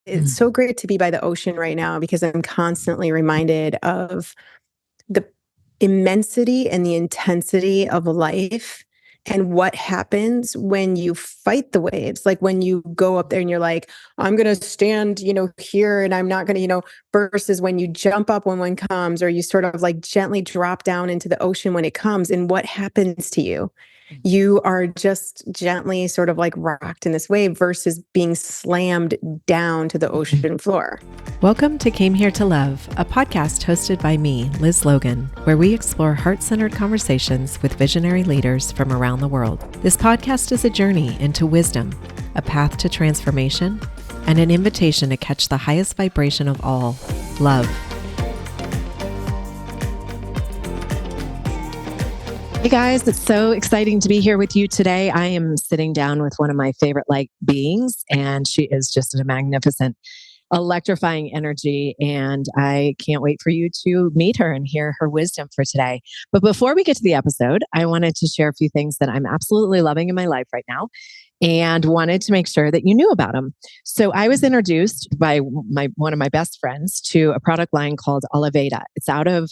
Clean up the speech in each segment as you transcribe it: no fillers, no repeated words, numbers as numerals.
It's so great to be by the ocean right now because I'm constantly reminded of the immensity and the intensity of life and what happens when you fight the waves. Like when you go up there and you're like, I'm going to stand, here and I'm not going to, versus when you jump up when one comes, or you sort of like gently drop down into the ocean when it comes. And what happens to you? You are just gently sort of like rocked in this wave versus being slammed down to the ocean floor. Welcome to Came Here to Love, a podcast hosted by me, Liz Logan, where we explore heart-centered conversations with visionary leaders from around the world. This podcast is a journey into wisdom, a path to transformation, and an invitation to catch the highest vibration of all, love. Hey guys, it's so exciting to be here with you today. I am sitting down with one of my favorite beings, and she is just a magnificent, electrifying energy. And I can't wait for you to meet her and hear her wisdom for today. But before we get to the episode, I wanted to share a few things that I'm absolutely loving in my life right now and wanted to make sure that you knew about them. So I was introduced by one of my best friends to a product line called Oliveda. It's out of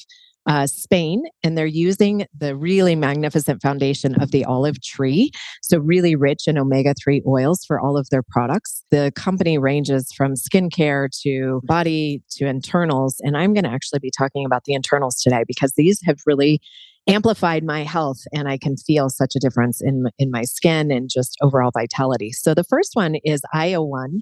Spain, and they're using the really magnificent foundation of the olive tree. So really rich in omega-3 oils for all of their products. The company ranges from skincare to body to internals. And I'm going to actually be talking about the internals today because these have really amplified my health, and I can feel such a difference in my skin and just overall vitality. So the first one is IO1.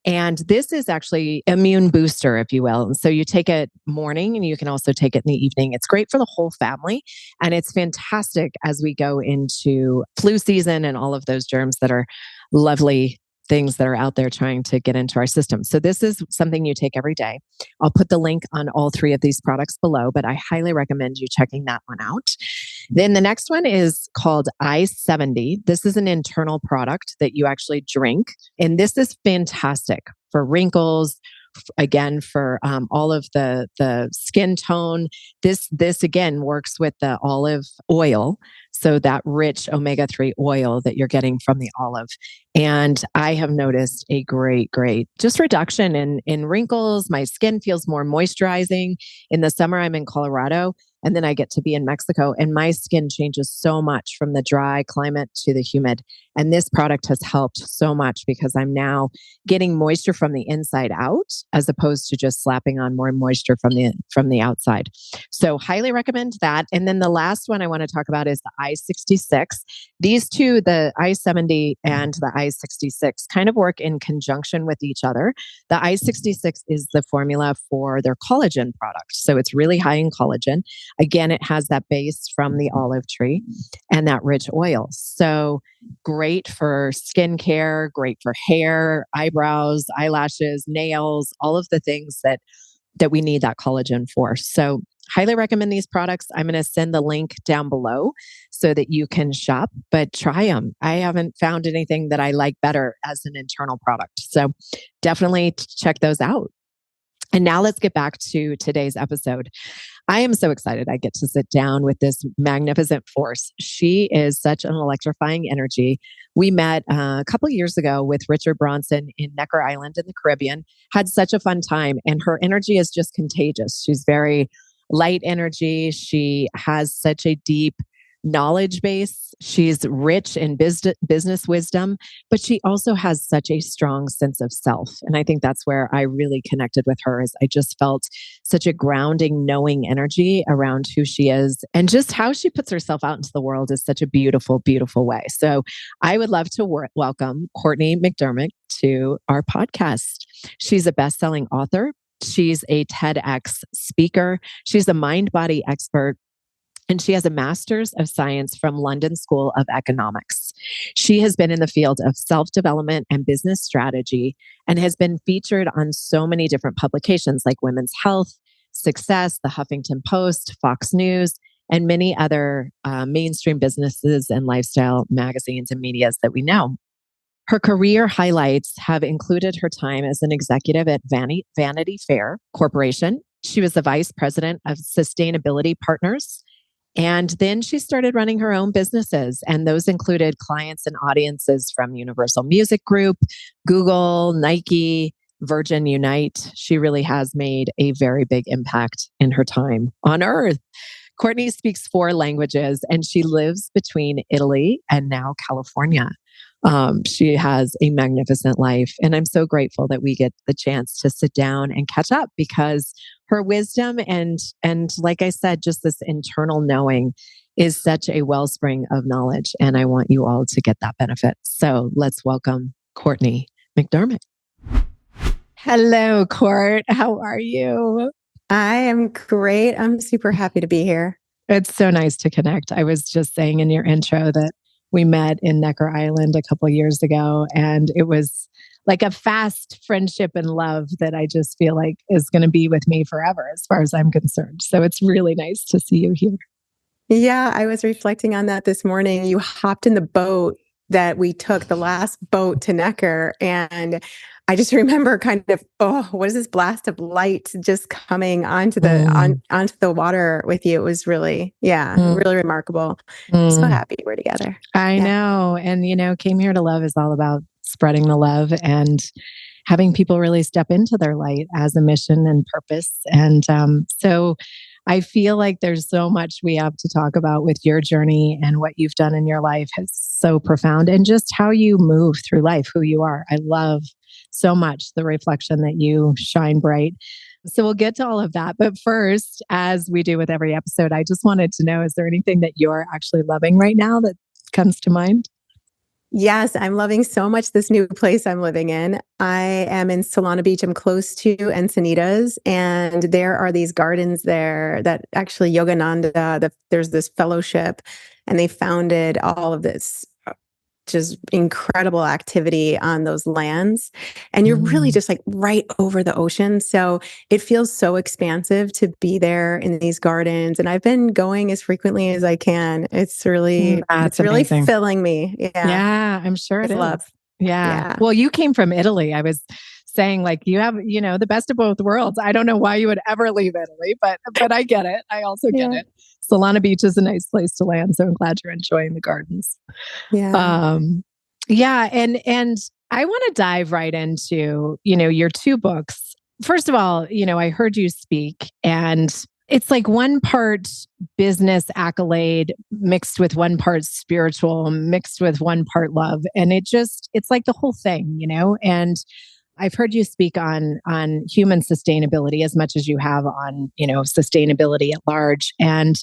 And this is actually immune booster, if you will. And so you take it morning and you can also take it in the evening. It's great for the whole family. And it's fantastic as we go into flu season and all of those germs that are lovely things that are out there trying to get into our system. So this is something you take every day. I'll put the link on all three of these products below, but I highly recommend you checking that one out. Then the next one is called I-70. This is an internal product that you actually drink. And this is fantastic for wrinkles, again, for all of the skin tone. This again works with the olive oil. So that rich omega-3 oil that you're getting from the olive. And I have noticed a great just reduction in wrinkles. My skin feels more moisturizing. In the summer, I'm in Colorado, and then I get to be in Mexico, and my skin changes so much from the dry climate to the humid. And this product has helped so much because I'm now getting moisture from the inside out as opposed to just slapping on more moisture from the outside. So highly recommend that. And then the last one I want to talk about is the I-66. These two, the I-70 and the I-66, kind of work in conjunction with each other. The I-66 is the formula for their collagen product. So it's really high in collagen. Again, it has that base from the olive tree and that rich oil. So great for skincare, great for hair, eyebrows, eyelashes, nails, all of the things that we need that collagen for. So highly recommend these products. I'm going to send the link down below so that you can shop, but try them. I haven't found anything that I like better as an internal product. So definitely check those out. And now let's get back to today's episode. I am so excited I get to sit down with this magnificent force. She is such an electrifying energy. We met a couple of years ago with Richard Branson in Necker Island in the Caribbean, had such a fun time, and her energy is just contagious. She's very light energy. She has such a deep knowledge base. She's rich in business wisdom, but she also has such a strong sense of self. And I think that's where I really connected with her, is I just felt such a grounding, knowing energy around who she is, and just how she puts herself out into the world is such a beautiful, beautiful way. So I would love to welcome Cortney McDermott to our podcast. She's a best-selling author. She's a TEDx speaker. She's a mind-body expert. And she has a master's of science from London School of Economics. She has been in the field of self-development and business strategy and has been featured on so many different publications like Women's Health, Success, the Huffington Post, Fox News, and many other mainstream businesses and lifestyle magazines and medias that we know. Her career highlights have included her time as an executive at Vanity Fair Corporation. She was the vice president of Sustainability Partners. And then she started running her own businesses, and those included clients and audiences from Universal Music Group, Google, Nike, Virgin Unite. She really has made a very big impact in her time on Earth. Courtney speaks 4 languages and she lives between Italy and now California. She has a magnificent life. And I'm so grateful that we get the chance to sit down and catch up because her wisdom and like I said, just this internal knowing is such a wellspring of knowledge. And I want you all to get that benefit. So let's welcome Cortney McDermott. Hello, Court. How are you? I am great. I'm super happy to be here. It's so nice to connect. I was just saying in your intro that we met in Necker Island a couple of years ago, and it was like a fast friendship and love that I just feel like is going to be with me forever as far as I'm concerned. So it's really nice to see you here. Yeah, I was reflecting on that this morning. You hopped in the boat that we took, the last boat to Necker, and I just remember kind of, what is this blast of light just coming onto the water with you? It was really, really remarkable. I'm so happy we're together. I know. And, Came Here to Love is all about spreading the love and having people really step into their light as a mission and purpose. And so I feel like there's so much we have to talk about with your journey, and what you've done in your life is so profound, and just how you move through life, who you are. I love so much the reflection that you shine bright. So we'll get to all of that. But first, as we do with every episode, I just wanted to know, is there anything that you're actually loving right now that comes to mind? Yes, I'm loving so much this new place I'm living in. I am in Solana Beach. I'm close to Encinitas, and there are these gardens there that actually Yogananda, there's this fellowship, and they founded all of this just incredible activity on those lands. And you're really just like right over the ocean. So it feels so expansive to be there in these gardens. And I've been going as frequently as I can. It's really, amazing. Filling me. Yeah. Yeah, I'm sure it is. Love. Yeah. Well, you came from Italy. I was saying like you have, the best of both worlds. I don't know why you would ever leave Italy, but I get it. I also get it. Solana Beach is a nice place to land. So I'm glad you're enjoying the gardens. Yeah. And I want to dive right into, your 2 books. First of all, I heard you speak, and it's like one part business accolade mixed with one part spiritual, mixed with one part love. And it's like the whole thing, and I've heard you speak on human sustainability as much as you have on, sustainability at large. And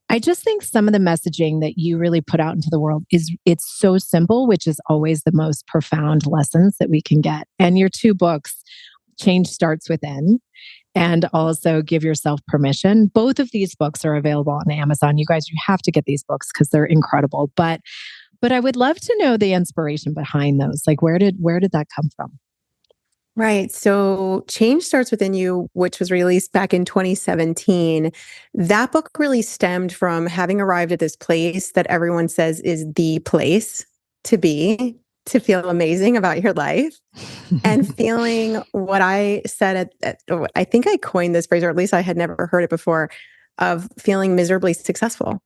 I just think some of the messaging that you really put out into the world it's so simple, which is always the most profound lessons that we can get. And your 2 books, Change Starts Within, and also Give Yourself Permission. Both of these books are available on Amazon. You guys, you have to get these books because they're incredible. But I would love to know the inspiration behind those. Like, where did that come from? Right. So Change Starts Within You, which was released back in 2017, that book really stemmed from having arrived at this place that everyone says is the place to be, to feel amazing about your life, and feeling what I said I think I coined this phrase, or at least I had never heard it before, of feeling miserably successful.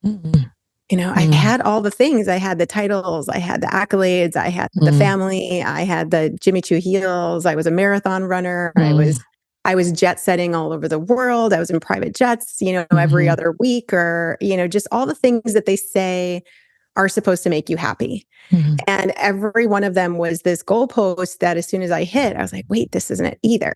Mm-hmm. I had all the things. I had the titles, I had the accolades, I had the family, I had the Jimmy Choo heels, I was a marathon runner, I was jet setting all over the world, I was in private jets, every other week, or, just all the things that they say are supposed to make you happy. And every one of them was this goalpost that as soon as I hit, I was like, wait, this isn't it either.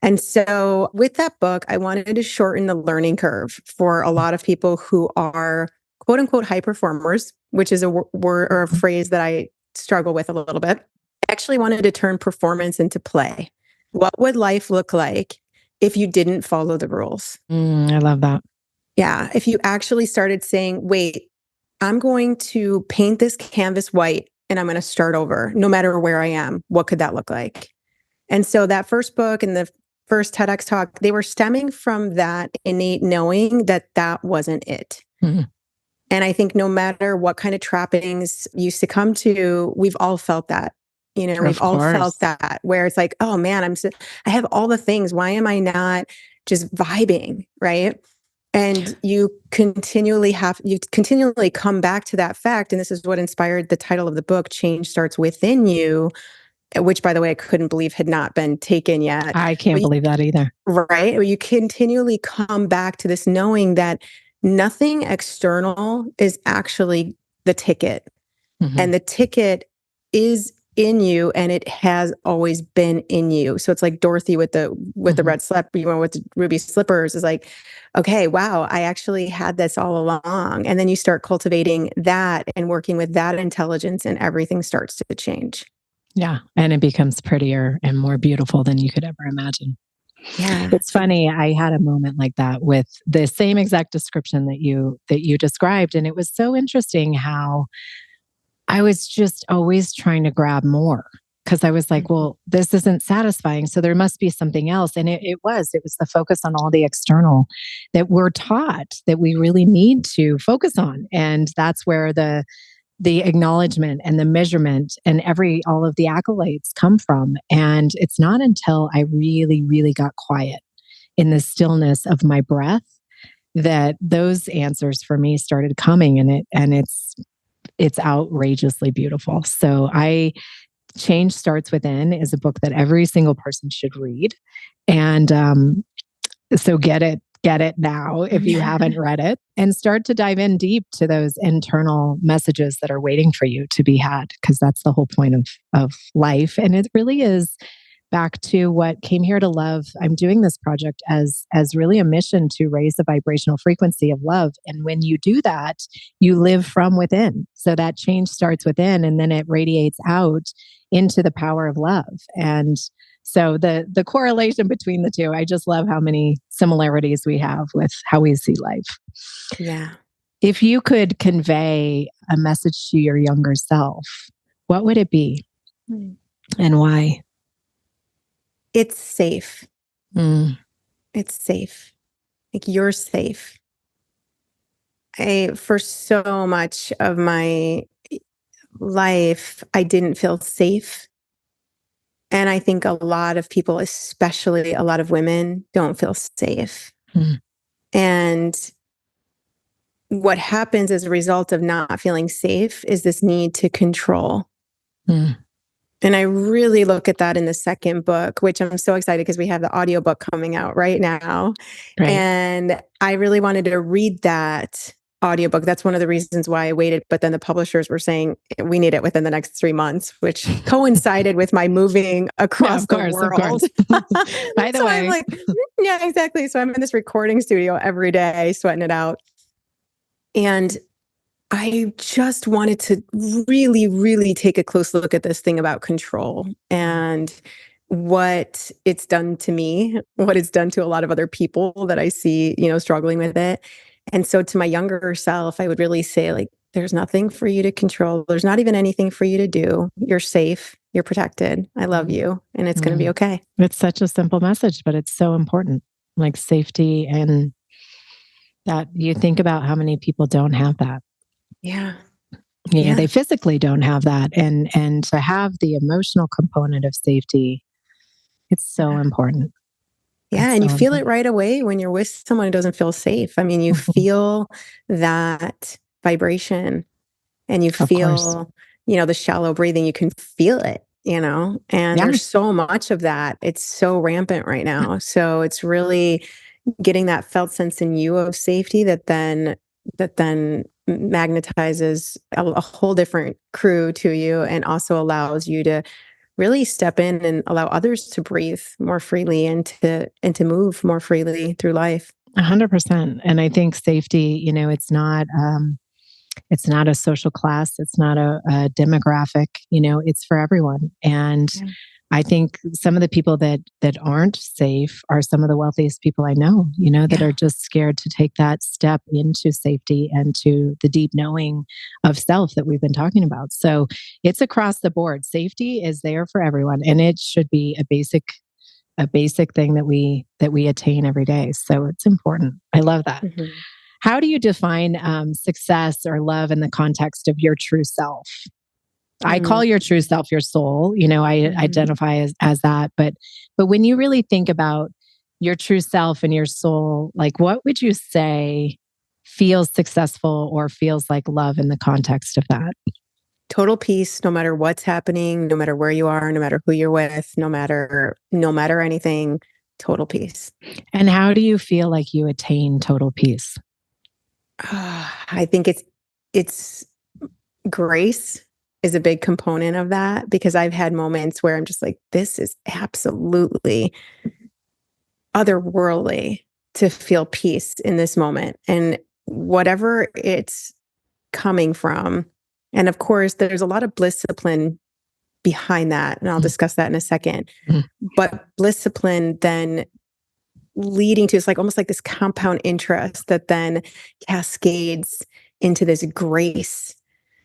And so with that book, I wanted to shorten the learning curve for a lot of people who are quote unquote high performers, which is a word or a phrase that I struggle with a little bit. I actually wanted to turn performance into play. What would life look like if you didn't follow the rules? I love that. Yeah. If you actually started saying, wait, I'm going to paint this canvas white and I'm going to start over no matter where I am. What could that look like? And so that first book and the first TEDx talk, they were stemming from that innate knowing that that wasn't it. And I think no matter what kind of trappings you succumb to, we've all felt that. We've all felt that, where it's like, oh man, I have all the things. Why am I not just vibing, right? And you continually come back to that fact. And this is what inspired the title of the book, Change Starts Within You, which, by the way, I couldn't believe had not been taken yet. I can't believe that either. Right? You continually come back to this knowing that nothing external is actually the ticket. And the ticket is in you, and it has always been in you. So it's like Dorothy with the red slip, with the ruby slippers, is like, okay, wow, I actually had this all along. And then you start cultivating that and working with that intelligence, and everything starts to change. Yeah. And it becomes prettier and more beautiful than you could ever imagine. Yeah. It's funny. I had a moment like that with the same exact description that you described. And it was so interesting how I was just always trying to grab more, because I was like, well, this isn't satisfying. So there must be something else. And it was the focus on all the external that we're taught that we really need to focus on. And that's where the acknowledgement and the measurement and all of the accolades come from. And it's not until I really, really got quiet in the stillness of my breath that those answers for me started coming. And it's outrageously beautiful. So Change Starts Within is a book that every single person should read. And so get it now if you haven't read it, and start to dive in deep to those internal messages that are waiting for you to be had, because that's the whole point of life. And it really is back to what Came Here to Love. I'm doing this project as really a mission to raise the vibrational frequency of love. And when you do that, you live from within. So that change starts within, and then it radiates out into the power of love. And so the correlation between the two, I just love how many similarities we have with how we see life. Yeah. If you could convey a message to your younger self, what would it be and why? It's safe. It's safe. Like, you're safe. For so much of my life, I didn't feel safe. And I think a lot of people, especially a lot of women, don't feel safe. And what happens as a result of not feeling safe is this need to control. And I really look at that in the second book, which I'm so excited because we have the audiobook coming out right now. Right. And I really wanted to read that audiobook. That's one of the reasons why I waited. But then the publishers were saying we need it within the next 3 months, which coincided with my moving across the world. By the way. I'm like, yeah, exactly. So I'm in this recording studio every day, sweating it out. And I just wanted to really, really take a close look at this thing about control and what it's done to me, what it's done to a lot of other people that I see, struggling with it. And so to my younger self, I would really say, like, there's nothing for you to control. There's not even anything for you to do. You're safe. You're protected. I love you. And it's going to be okay. It's such a simple message, but it's so important. Like safety, and that you think about how many people don't have that. Yeah. They physically don't have that. And to have the emotional component of safety, it's so important. Yeah. And you feel it right away when you're with someone who doesn't feel safe. I mean, you feel that vibration, and you feel, the shallow breathing. You can feel it, and there's so much of that. It's so rampant right now. So it's really getting that felt sense in you of safety that then magnetizes a whole different crew to you, and also allows you to really step in and allow others to breathe more freely and to move more freely through life. 100%. And I think safety, it's not a social class. It's not a demographic, it's for everyone. And I think some of the people that aren't safe are some of the wealthiest people I know, that are just scared to take that step into safety and to the deep knowing of self that we've been talking about. So it's across the board. Safety is there for everyone, and it should be a basic thing that we attain every day. So it's important. I love that. How do you define success or love in the context of your true self? I call your true self your soul. I identify as that. But when you really think about your true self and your soul, like, what would you say feels successful or feels like love in the context of that? Total peace, no matter what's happening, no matter where you are, no matter who you're with, no matter anything, total peace. And how do you feel like you attain total peace? I think it's grace is a big component of that, because I've had moments where I'm just like, this is absolutely otherworldly to feel peace in this moment. And whatever it's coming from. And of course, there's a lot of blissipline behind that. And I'll discuss that in a second. Mhm. But blissipline then leading to, it's like almost like this compound interest that then cascades into this grace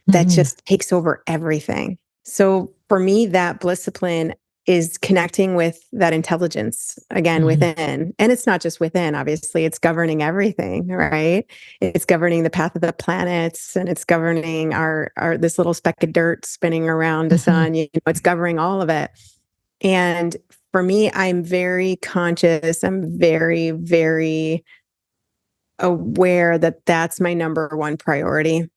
that just takes over everything. So for me, that blissipline is connecting with that intelligence again within. And it's not just within, obviously, it's governing everything, right? It's governing the path of the planets, and it's governing our this little speck of dirt spinning around the sun. It's governing all of it. And for me, I'm very conscious. I'm very, very aware that that's my number one priority,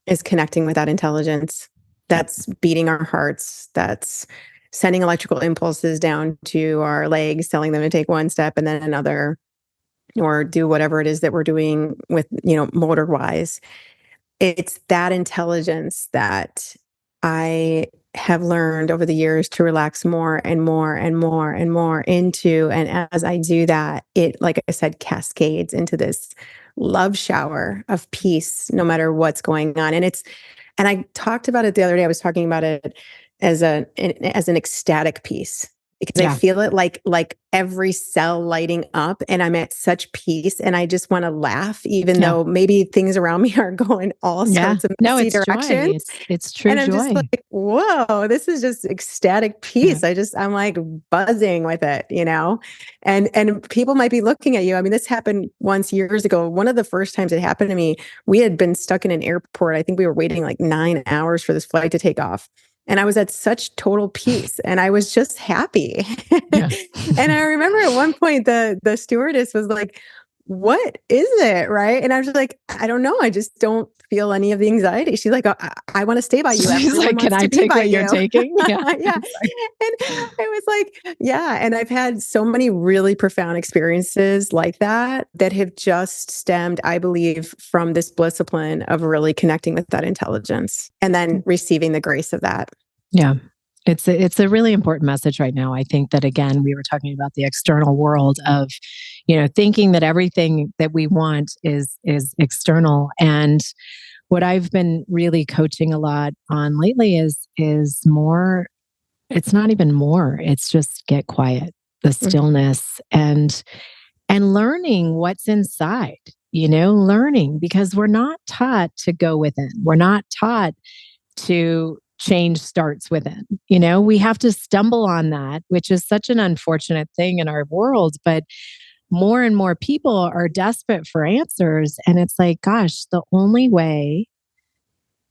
is connecting with that intelligence. That's beating our hearts. That's sending electrical impulses down to our legs, telling them to take one step and then another, or do whatever it is that we're doing with, motor wise. It's that intelligence that I have learned over the years to relax more and more and more and more into. And as I do that, it, like I said, cascades into this love shower of peace, no matter what's going on. And I talked about it the other day. I was talking about it as an ecstatic peace, because I feel it like every cell lighting up, and I'm at such peace, and I just want to laugh, even though maybe things around me are going all sorts of messy directions. It's true and I'm joy. just like, whoa, this is just ecstatic peace. I'm like buzzing with it, and people might be looking at you. I mean, this happened once years ago. One of the first times it happened to me, we had been stuck in an airport. I think we were waiting like 9 hours for this flight to take off. And I was at such total peace, and I was just happy. And I remember at one point the stewardess was like, "What is it?" Right? And I was like, "I don't know. I just don't feel any of the anxiety." She's like, I want to stay by you. She's like, "Can I take what you're taking?" Yeah. And it was like, yeah. And I've had so many really profound experiences like that have just stemmed, I believe, from this blissipline of really connecting with that intelligence and then receiving the grace of that. Yeah. It's a really important message right now. I think that, again, we were talking about the external world of, thinking that everything that we want is external. And what I've been really coaching a lot on lately is more, it's not even more, it's just get quiet, the stillness, and learning what's inside, learning, because we're not taught to go within. We're not taught to change starts within. We have to stumble on that, which is such an unfortunate thing in our world. But more and more people are desperate for answers. And it's like, gosh, the only way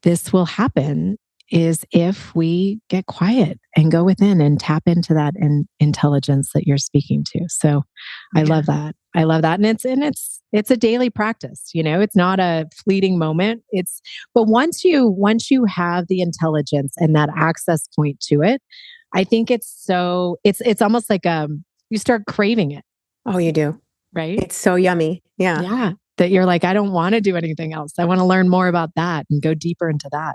this will happen is if we get quiet and go within and tap into that intelligence that you're speaking to. So I love that. I love that. And it's a daily practice, it's not a fleeting moment. But once you have the intelligence and that access point to it, I think it's almost like you start craving it. Oh, you do. Right? It's so yummy. Yeah. Yeah. That you're like, I don't want to do anything else. I want to learn more about that and go deeper into that.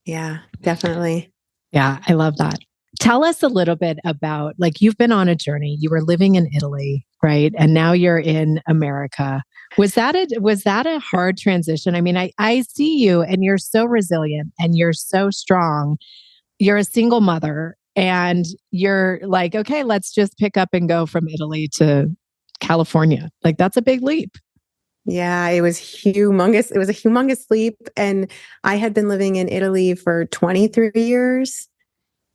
Yeah, definitely. Yeah, I love that. Tell us a little bit about, like, you've been on a journey. You were living in Italy, right? And now you're in America. Was that a hard transition? I mean, I see you, and you're so resilient and you're so strong. You're a single mother, and you're like, okay, let's just pick up and go from Italy to California. Like, that's a big leap. Yeah, it was humongous. It was a humongous leap. And I had been living in Italy for 23 years.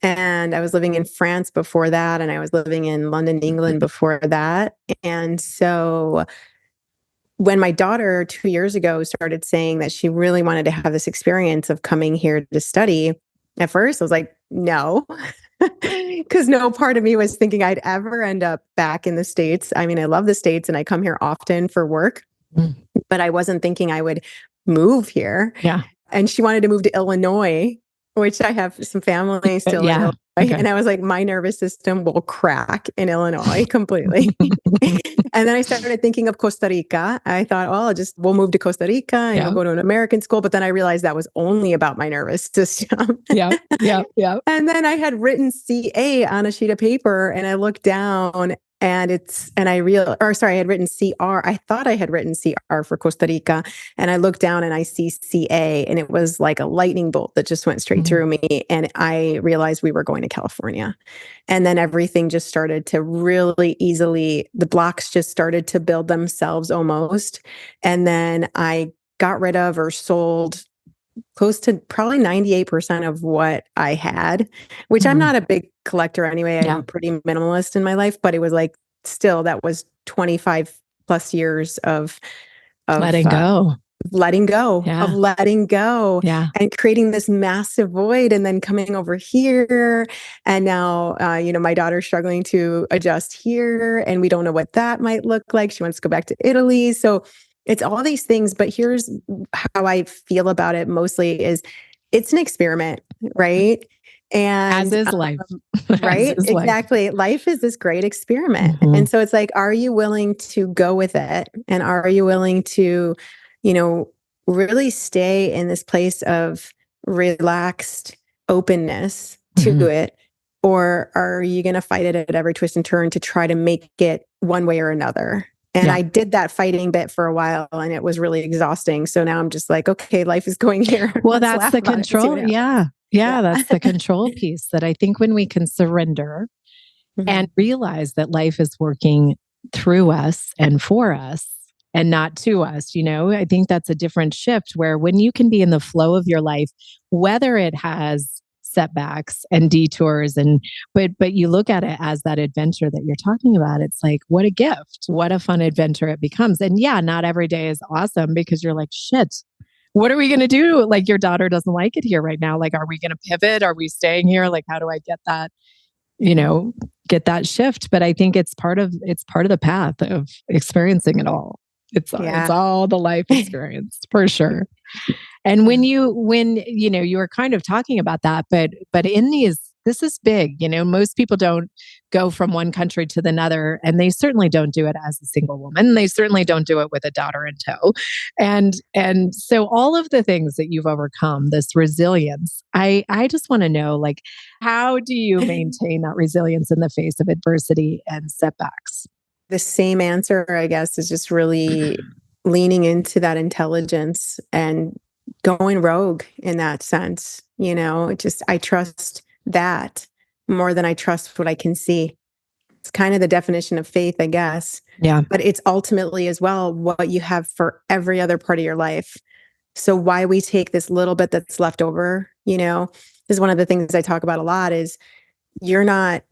And I was living in France before that. And I was living in London, England before that. And so when my daughter 2 years ago started saying that she really wanted to have this experience of coming here to study, at first I was like, no, because no part of me was thinking I'd ever end up back in the States. I mean, I love the States and I come here often for work, but I wasn't thinking I would move here. Yeah. And she wanted to move to Illinois, which I have some family still in Illinois. Okay. And I was like, my nervous system will crack in Illinois completely. And then I started thinking of Costa Rica. I thought, oh, we'll move to Costa Rica and we'll go to an American school. But then I realized that was only about my nervous system. Yeah. And then I had written CA on a sheet of paper and I looked down and I had written CR. I thought I had written CR for Costa Rica. And I looked down and I see CA and it was like a lightning bolt that just went straight through me. And I realized we were going to California. And then everything just started to really easily, the blocks just started to build themselves almost. And then I got rid of or sold close to probably 98% of what I had, which I'm not a big collector anyway. I'm pretty minimalist in my life, but it was like, still, that was 25 plus years of letting go. Of letting go and creating this massive void and then coming over here. And now, my daughter's struggling to adjust here and we don't know what that might look like. She wants to go back to Italy. So it's all these things, but here's how I feel about it mostly is it's an experiment, right? And as is life. Right? Exactly. Life is this great experiment. And so it's like, are you willing to go with it? And are you willing to, really stay in this place of relaxed openness to it? Or are you going to fight it at every twist and turn to try to make it one way or another? And I did that fighting bit for a while and it was really exhausting. So now I'm just like, okay, life is going here. Well, that's the control. Yeah, that's the control piece that I think when we can surrender and realize that life is working through us and for us and not to us, I think that's a different shift where when you can be in the flow of your life, whether it has setbacks and detours but you look at it as that adventure that you're talking about. It's like, what a gift, what a fun adventure it becomes. And not every day is awesome because you're like, shit, what are we going to do? Like your daughter doesn't like it here right now. Like, are we going to pivot? Are we staying here? Like, how do I get that, get that shift? But I think it's part of the path of experiencing it all. It's all the life experience for sure. And when you were kind of talking about that, but in this is big, most people don't go from one country to another, and they certainly don't do it as a single woman. They certainly don't do it with a daughter in tow. And so all of the things that you've overcome, this resilience, I just want to know, like, how do you maintain that resilience in the face of adversity and setbacks? The same answer, I guess, is just really leaning into that intelligence and going rogue in that sense. I trust that more than I trust what I can see. It's kind of the definition of faith, I guess. Yeah. But it's ultimately as well what you have for every other part of your life. So why we take this little bit that's left over, this is one of the things I talk about a lot is you're not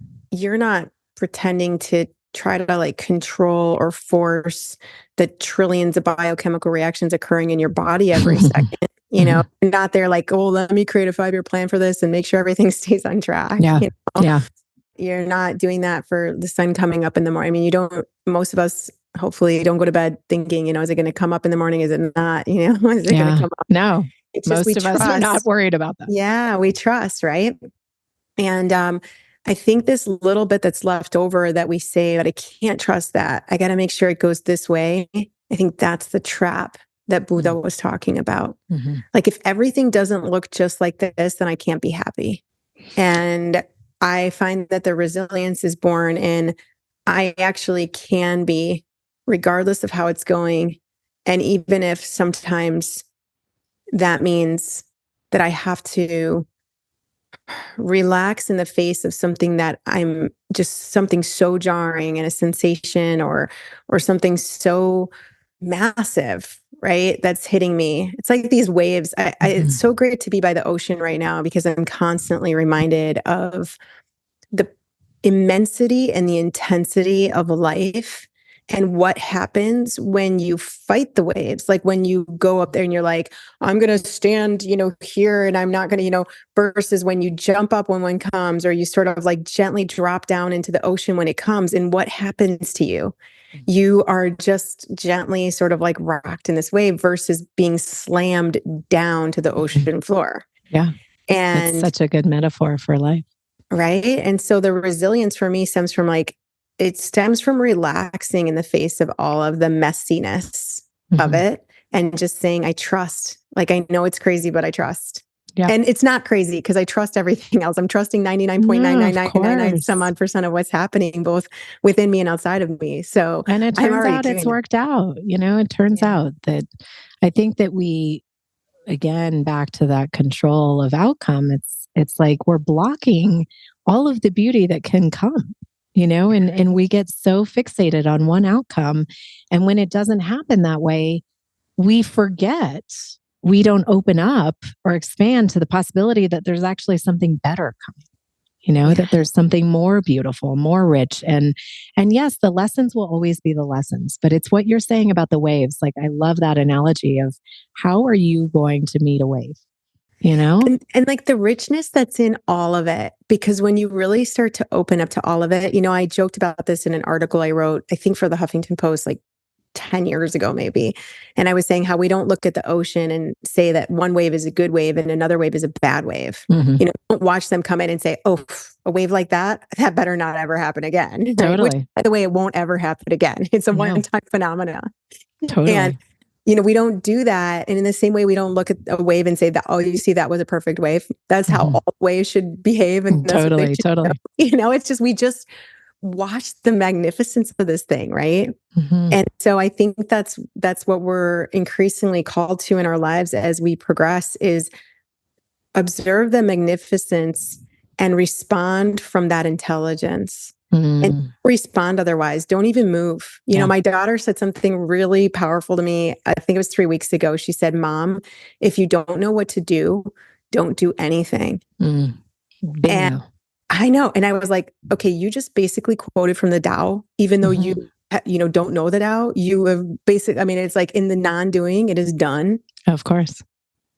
pretending to try to like control or force the trillions of biochemical reactions occurring in your body every second, not there like, oh, let me create a 5-year plan for this and make sure everything stays on track. You're not doing that for the sun coming up in the morning. I mean, most of us hopefully don't go to bed thinking, is it going to come up in the morning? Is it not, is it going to come up? No, it's most of us are not worried about that. Yeah, we trust, right? And, I think this little bit that's left over that we say, but I can't trust that. I got to make sure it goes this way. I think that's the trap that Buddha was talking about. Like if everything doesn't look just like this, then I can't be happy. And I find that the resilience is born in, I actually can be, regardless of how it's going. And even if sometimes that means that I have to relax in the face of something that I'm just something so jarring and a sensation or something so massive, right? That's hitting me. It's like these waves. It's so great to be by the ocean right now because I'm constantly reminded of the immensity and the intensity of life and what happens when you fight the waves. Like when you go up there and you're like, I'm going to stand, here, and I'm not going to, versus when you jump up when one comes, or you sort of like gently drop down into the ocean when it comes, and what happens to you? You are just gently sort of like rocked in this wave versus being slammed down to the ocean floor. Yeah. And it's such a good metaphor for life. Right. And so the resilience for me stems from relaxing in the face of all of the messiness of it, and just saying, I trust. Like, I know it's crazy, but I trust. Yeah. And it's not crazy because I trust everything else. I'm trusting 99.99999 some odd % of what's happening, both within me and outside of me. So, and it turns out it's worked out. It turns out that I think that we, again, back to that control of outcome, it's like we're blocking all of the beauty that can come, and we get so fixated on one outcome. And when it doesn't happen that way, we forget, we don't open up or expand to the possibility that there's actually something better coming, that there's something more beautiful, more rich. And yes, the lessons will always be the lessons, but it's what you're saying about the waves. Like, I love that analogy of how are you going to meet a wave? And like the richness that's in all of it, because when you really start to open up to all of it, I joked about this in an article I wrote, I think for the Huffington Post, like 10 years ago, maybe. And I was saying how we don't look at the ocean and say that one wave is a good wave and another wave is a bad wave. Don't watch them come in and say, oh, a wave like that better not ever happen again. Right? Totally. Which, by the way, it won't ever happen again. It's a one-time phenomenon. Totally. And we don't do that. And in the same way, we don't look at a wave and say that, oh, you see, that was a perfect wave. That's how all waves should behave. And that's totally. It's just, we just watch the magnificence of this thing. Right. And so I think that's what we're increasingly called to in our lives as we progress, is observe the magnificence and respond from that intelligence. And respond otherwise. Don't even move. My daughter said something really powerful to me. I think it was 3 weeks ago. She said, Mom, if you don't know what to do, don't do anything. And I know. And I was like, okay, you just basically quoted from the Tao, even though you don't know the Tao. You have it's like in the non-doing, it is done. Of course.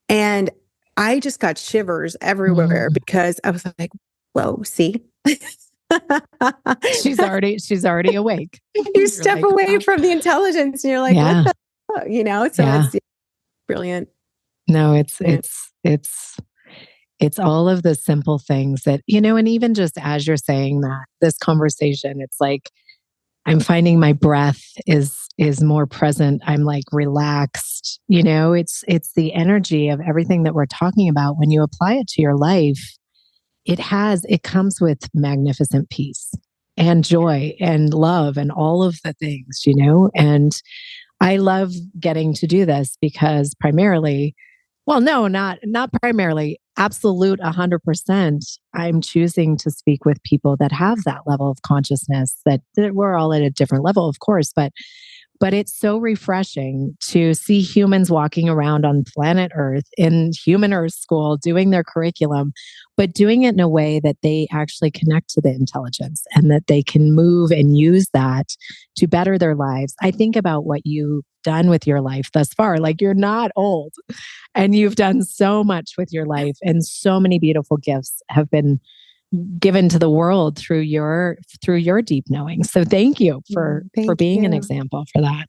And I just got shivers everywhere because I was like, whoa, see? she's already awake. You step away from the intelligence and you're like, what the fuck? So it's brilliant. No, it's all of the simple things that, and even just as you're saying that, this conversation, it's like, I'm finding my breath is more present. I'm like relaxed, it's the energy of everything that we're talking about. When you apply it to your life, it comes with magnificent peace and joy and love and all of the things, and I love getting to do this because primarily, well, no, not primarily, absolute 100%. I'm choosing to speak with people that have that level of consciousness, that we're all at a different level, of course, but it's so refreshing to see humans walking around on planet Earth in human Earth school, doing their curriculum, but doing it in a way that they actually connect to the intelligence and that they can move and use that to better their lives. I think about what you've done with your life thus far. Like, you're not old and you've done so much with your life, and so many beautiful gifts have been given to the world through your deep knowing. So thank you for being an example for that.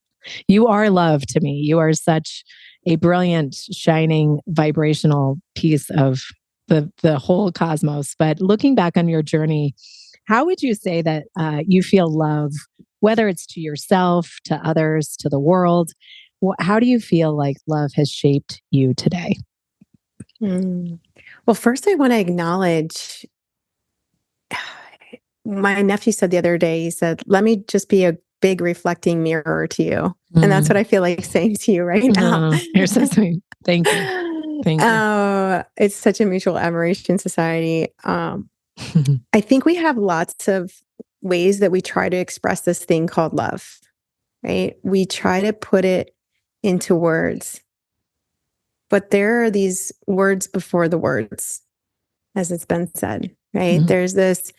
You are love to me. You are such a brilliant, shining, vibrational piece of the whole cosmos. But looking back on your journey, how would you say that you feel love, whether it's to yourself, to others, to the world? How do you feel like love has shaped you today? Well, first I want to acknowledge, my nephew said the other day, he said, let me just be a big reflecting mirror to you. And that's what I feel like saying to you right now. You're so sweet. Thank you. Thank you. It's such a mutual admiration society. I think we have lots of ways that we try to express this thing called love, right? We try to put it into words, but there are these words before the words, as it's been said, right? There's this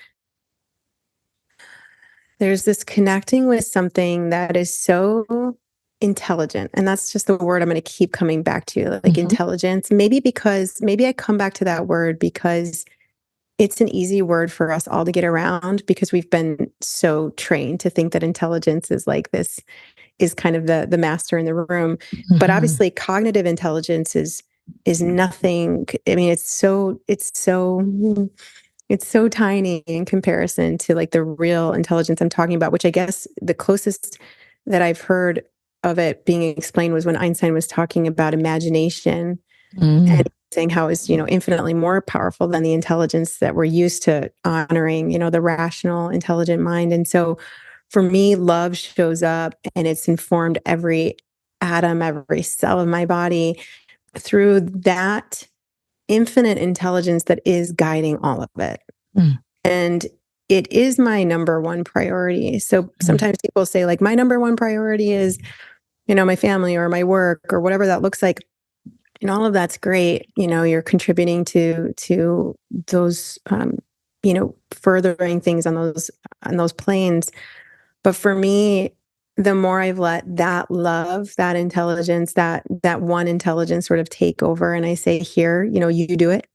There's this connecting with something that is so intelligent. And that's just the word I'm going to keep coming back to, like intelligence. Maybe I come back to that word because it's an easy word for us all to get around because we've been so trained to think that intelligence is like this, is kind of the master in the room. But obviously cognitive intelligence is nothing. I mean, it's so tiny in comparison to like the real intelligence I'm talking about, which I guess the closest that I've heard of it being explained was when Einstein was talking about imagination and saying how it's, infinitely more powerful than the intelligence that we're used to honoring, the rational, intelligent mind. And so for me, love shows up and it's informed every atom, every cell of my body through that infinite intelligence that is guiding all of it. And it is my number one priority. So sometimes people say like, my number one priority is, my family or my work or whatever that looks like. And all of that's great. You're contributing to those, furthering things on those planes. But for me, the more I've let that love, that intelligence, that one intelligence sort of take over, and I say, here, you do it,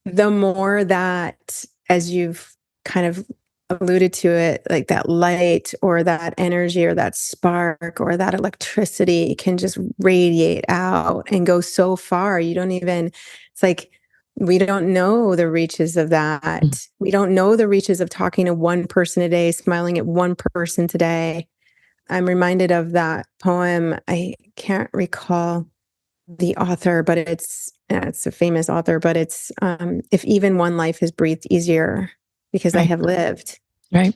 the more that, as you've kind of alluded to it, like that light or that energy or that spark or that electricity can just radiate out and go so far. It's like, we don't know the reaches of that. We don't know the reaches of talking to one person a day, smiling at one person today. I'm reminded of that poem. I can't recall the author, but it's a famous author, but it's, if even one life has breathed easier because I have lived. Right.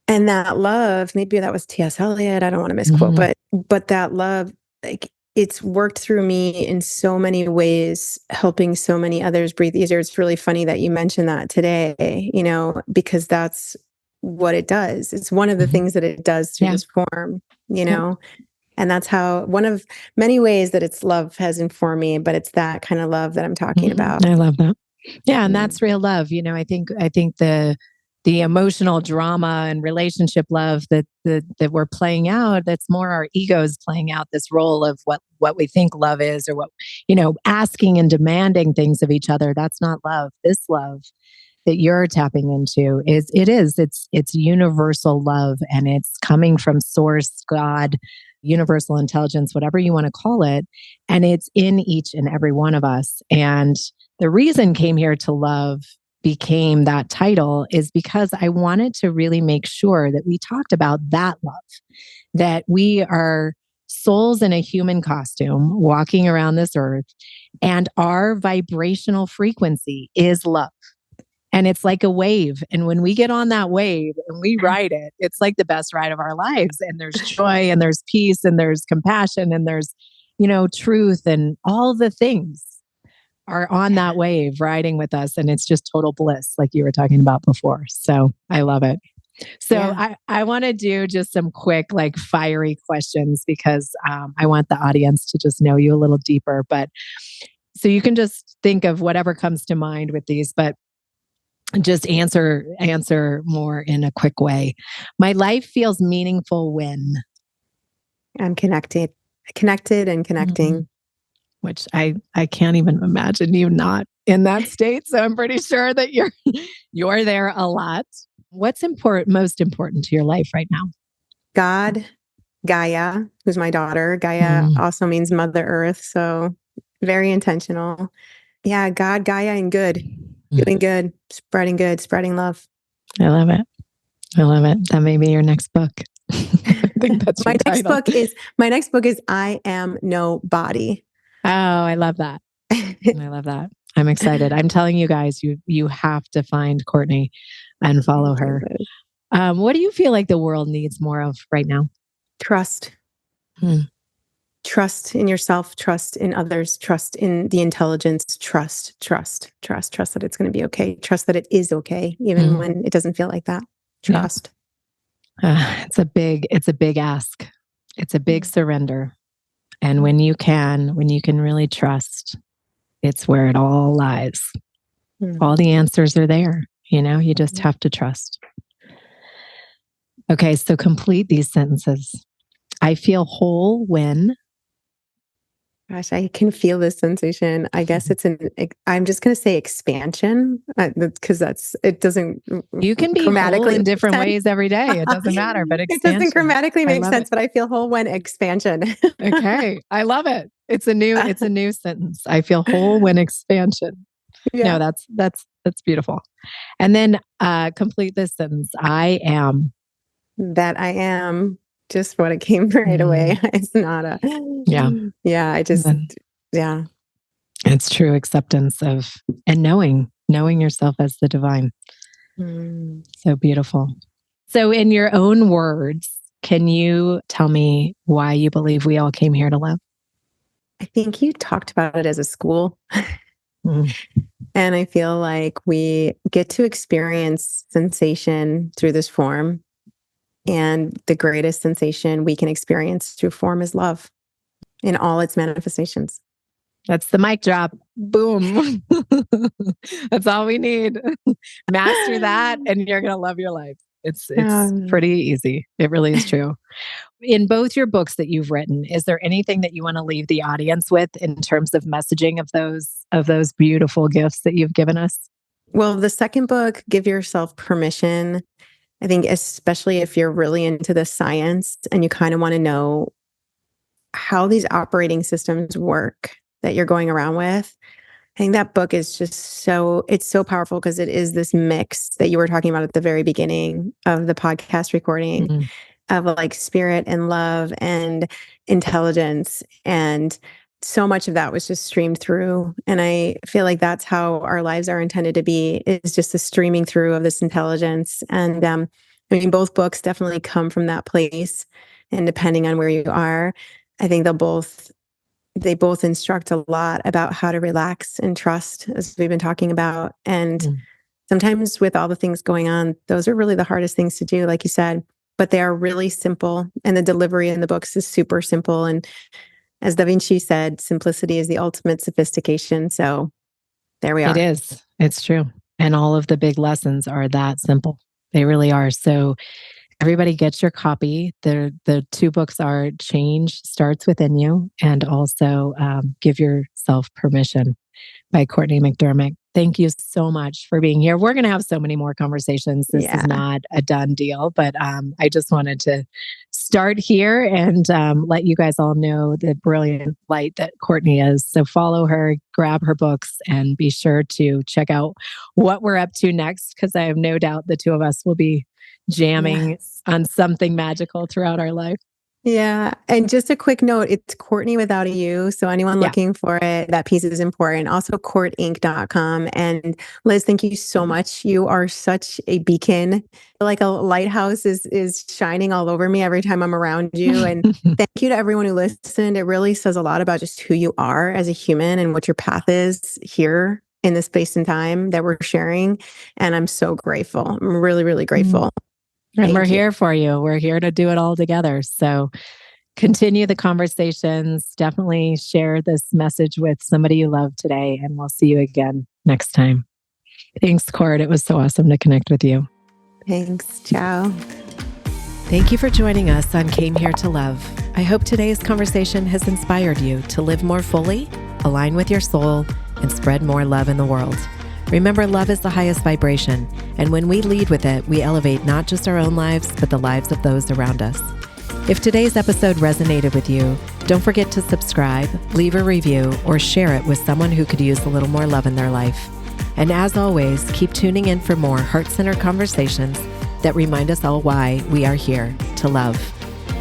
And that love, maybe that was T.S. Eliot, I don't want to misquote, but that love, like, it's worked through me in so many ways, helping so many others breathe easier. It's really funny that you mentioned that today, because that's what it does. It's one of the things that it does through this form, and that's how, one of many ways that its love has informed me, but it's that kind of love that I'm talking about. I love that. Yeah. And that's real love. I think the emotional drama and relationship love that we're playing out, that's more our egos playing out this role of what we think love is, or what, asking and demanding things of each other. That's not love. This love that you're tapping into it's universal love, and it's coming from source, God, universal intelligence, whatever you want to call it. And it's in each and every one of us. And the reason Came Here to Love became that title is because I wanted to really make sure that we talked about that love, that we are souls in a human costume walking around this earth, and our vibrational frequency is love. And it's like a wave. And when we get on that wave and we ride it, it's like the best ride of our lives. And there's joy and there's peace and there's compassion and there's, truth, and all the things are on that wave riding with us. And it's just total bliss, like you were talking about before. So I love it. So I want to do just some quick, like, fiery questions because I want the audience to just know you a little deeper. But so you can just think of whatever comes to mind with these, but just answer more in a quick way. My life feels meaningful when I'm connected and connecting. Which I can't even imagine you not in that state. So I'm pretty sure that you're there a lot. What's most important to your life right now? God, Gaia, who's my daughter. Gaia also means Mother Earth. So very intentional. Yeah, God, Gaia, and good. Doing good, spreading love. I love it. That may be your next book. I think that's my next book is I Am No Body. Oh, I love that. I love that. I'm excited. I'm telling you guys, you have to find Courtney and follow her. What do you feel like the world needs more of right now? Trust. Trust in yourself, trust in others, trust in the intelligence, trust that it's going to be okay. Trust that it is okay, even when it doesn't feel like that. Trust. Yeah. It's a big ask. It's a big surrender. And when you can really trust, it's where it all lies. All the answers are there. You just have to trust. Okay, so complete these sentences. I feel whole when. Gosh, I can feel this sensation. I guess I'm just going to say expansion because it doesn't You can be whole grammatically in make different sense. ways every day. It doesn't matter, but It doesn't expansion. grammatically I make love sense, it. but I feel whole when expansion. Okay, I love it. It's a new sentence. I feel whole when expansion. Yeah. No, that's beautiful. And then complete this sentence. I am. That I am just what it came right away. It's not yeah, yeah. It's true acceptance of and knowing yourself as the divine. So beautiful. So in your own words, can you tell me why you believe we all came here to love? I think you talked about it as a school. And I feel like we get to experience sensation through this form. And the greatest sensation we can experience through form is love in all its manifestations. That's the mic drop. Boom. That's all we need. Master that and you're going to love your life. It's pretty easy. It really is true. In both your books that you've written, is there anything that you want to leave the audience with in terms of messaging of those beautiful gifts that you've given us? Well, the second book, Give Yourself Permission. I think especially if you're really into the science and you kind of want to know how these operating systems work that you're going around with, I think that book is just it's so powerful because it is this mix that you were talking about at the very beginning of the podcast recording of like spirit and love and intelligence. And so much of that was just streamed through. And I feel like that's how our lives are intended to be, is just the streaming through of this intelligence. And I mean, both books definitely come from that place. And depending on where you are, I think they both instruct a lot about how to relax and trust, as we've been talking about. And sometimes with all the things going on, those are really the hardest things to do, like you said, but they are really simple. And the delivery in the books is super simple. And as Da Vinci said, simplicity is the ultimate sophistication. So there we are. It is. It's true. And all of the big lessons are that simple. They really are. So everybody gets your copy. The two books are Change Starts Within You and also Give Yourself Permission by Cortney McDermott. Thank you so much for being here. We're going to have so many more conversations. This is not a done deal, but I just wanted to start here and let you guys all know the brilliant light that Courtney is. So follow her, grab her books, and be sure to check out what we're up to next, because I have no doubt the two of us will be jamming on something magical throughout our life. Yeah. And just a quick note, it's Courtney without a U. So anyone looking for it, that piece is important. Also courtinc.com. And Liz, thank you so much. You are such a beacon. Like a lighthouse is shining all over me every time I'm around you. And thank you to everyone who listened. It really says a lot about just who you are as a human and what your path is here in this space and time that we're sharing. And I'm so grateful. I'm really, really grateful. And we're here for you. We're here to do it all together. So continue the conversations. Definitely share this message with somebody you love today. And we'll see you again next time. Thanks, Court. It was so awesome to connect with you. Thanks. Ciao. Thank you for joining us on Came Here to Love. I hope today's conversation has inspired you to live more fully, align with your soul, and spread more love in the world. Remember, love is the highest vibration, and when we lead with it, we elevate not just our own lives, but the lives of those around us. If today's episode resonated with you, don't forget to subscribe, leave a review, or share it with someone who could use a little more love in their life. And as always, keep tuning in for more heart-centered conversations that remind us all why we are here to love.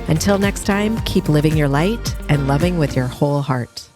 Until next time, keep living your light and loving with your whole heart.